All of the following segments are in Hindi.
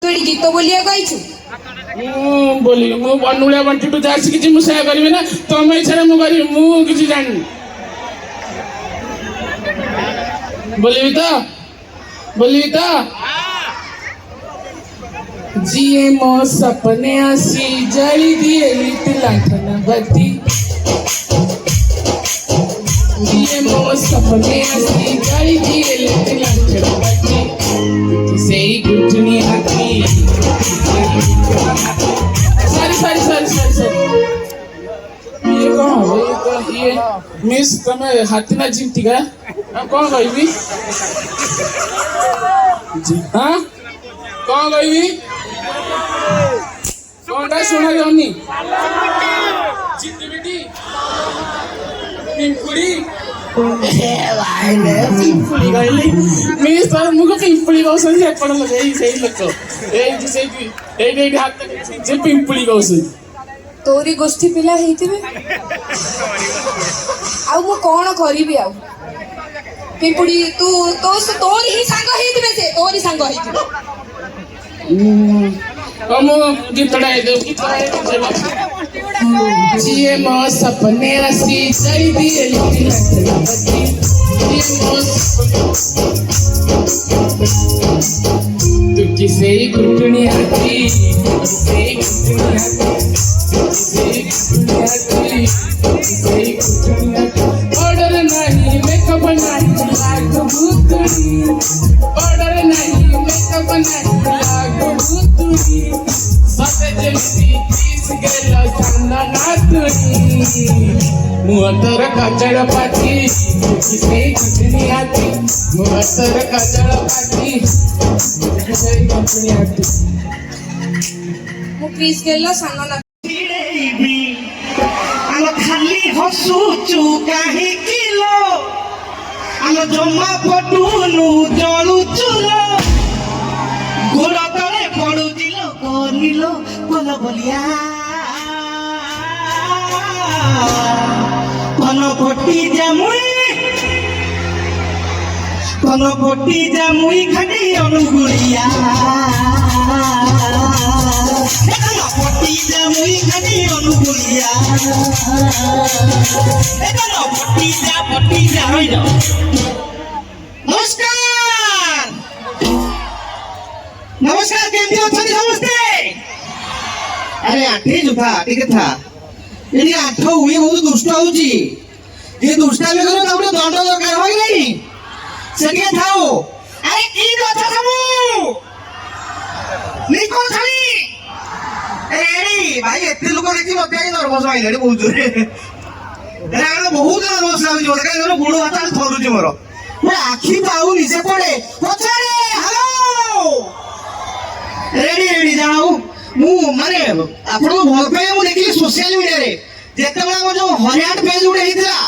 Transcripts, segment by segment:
तोड़ी गीत बोलिया गाइछु बोली मु बनुलिया बंटी टू जासी किछि मु सेया करबे ना तमे छरे मु करी मु किछि जानि बोली तो जिए मो सपने आसी जली दिए लित लाठन बत्ती जिए मो सपने आसी जली दिए लित लाठन बत्ती सेई गुठनी हाथी सॉरी ये मिस तमे हाथी ना जीती का कौन कहबी हाँ कौन कहबी कौनटा सुना जाऊनी जीती बेटी पिंपुड़ी पिंपुड़ी कहली मिस तर मुझे पिंपुड़ी कौन से पड़ लगे सही लगो ए हाथ जे पिंपुड़ी कौन तोरी गोष्ठी पिला हेतिबे आउ मु कोन करिबी आउ पिंपुड़ी तू तोरी ही संग हेतिबे से तोरी संग हेतिबे हम गीतड़ा दे जिए मो सपने रसी सही दिए लिखी लखनपति जिए मो तू किसे घुटनी आती किसे घुटनी आती ऑर्डर नहीं मेकअप नहीं लाग भूतड़ी ऑर्डर नहीं मेकअप नहीं लाग भूतड़ी सते जेमती तीस गेला चंदा नातुड़ी मुहतर कचड़ पाती किसे घुटनी आती मुहतर कचड़ पाती किसे घुटनी आती मु प्लीज गेला संग ना आलो खाली हसुचु काहे किलो आलो जम्मा पटुनु जळु चुलो गोड़ तले पड़ु दिलो करिलो कोल बलिया कोन पट्टी जामुई खाली अनुगुड़िया पट्टी जामुई खाली अनुगुड़िया पट्टी जा नमस्कार केमती अछंती समस्ते अरे आठी जुथा ठीक था ये आठ हुई बहुत दुष्ट होउची ये दुष्टामी करो तमरे दंड दरकार होई नहीं सेके थाओ अरे की କଥା ସବୁ निको खाली एडी भाई एते लोक देखि मते नर्वस आइले बहुत जोरे एरा बहुत नर्वस लाଗୁଛି मते काहे गोड़ हाथ थरुଛି मोर मैं आखी पाऊ निजे पड़े पछाड़े हेलो रेडी जाऊ मु माने आपण भल पे मु देखि सोशल मीडिया रे जेते बेला जो हरियाणा पेज उडे हितला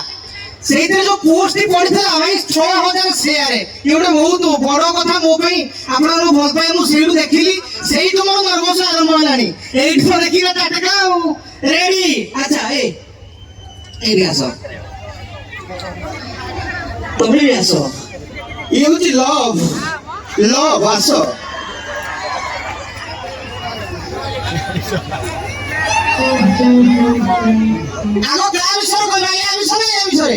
सेइते जो पोस्ट ही पड़ितला भाई 6000 शेयर ये गोटे बहुत बड़ कथा मो पई आपण भल पे मु सेइडु देखिली सेइ तो मोर नर्वस आरंभ हलानी एइठ तो देखिला टाटका रेडी अच्छा ए भी आसो तबे भी आसो ये होची लव आसो आलो ग्राम सर को या विषय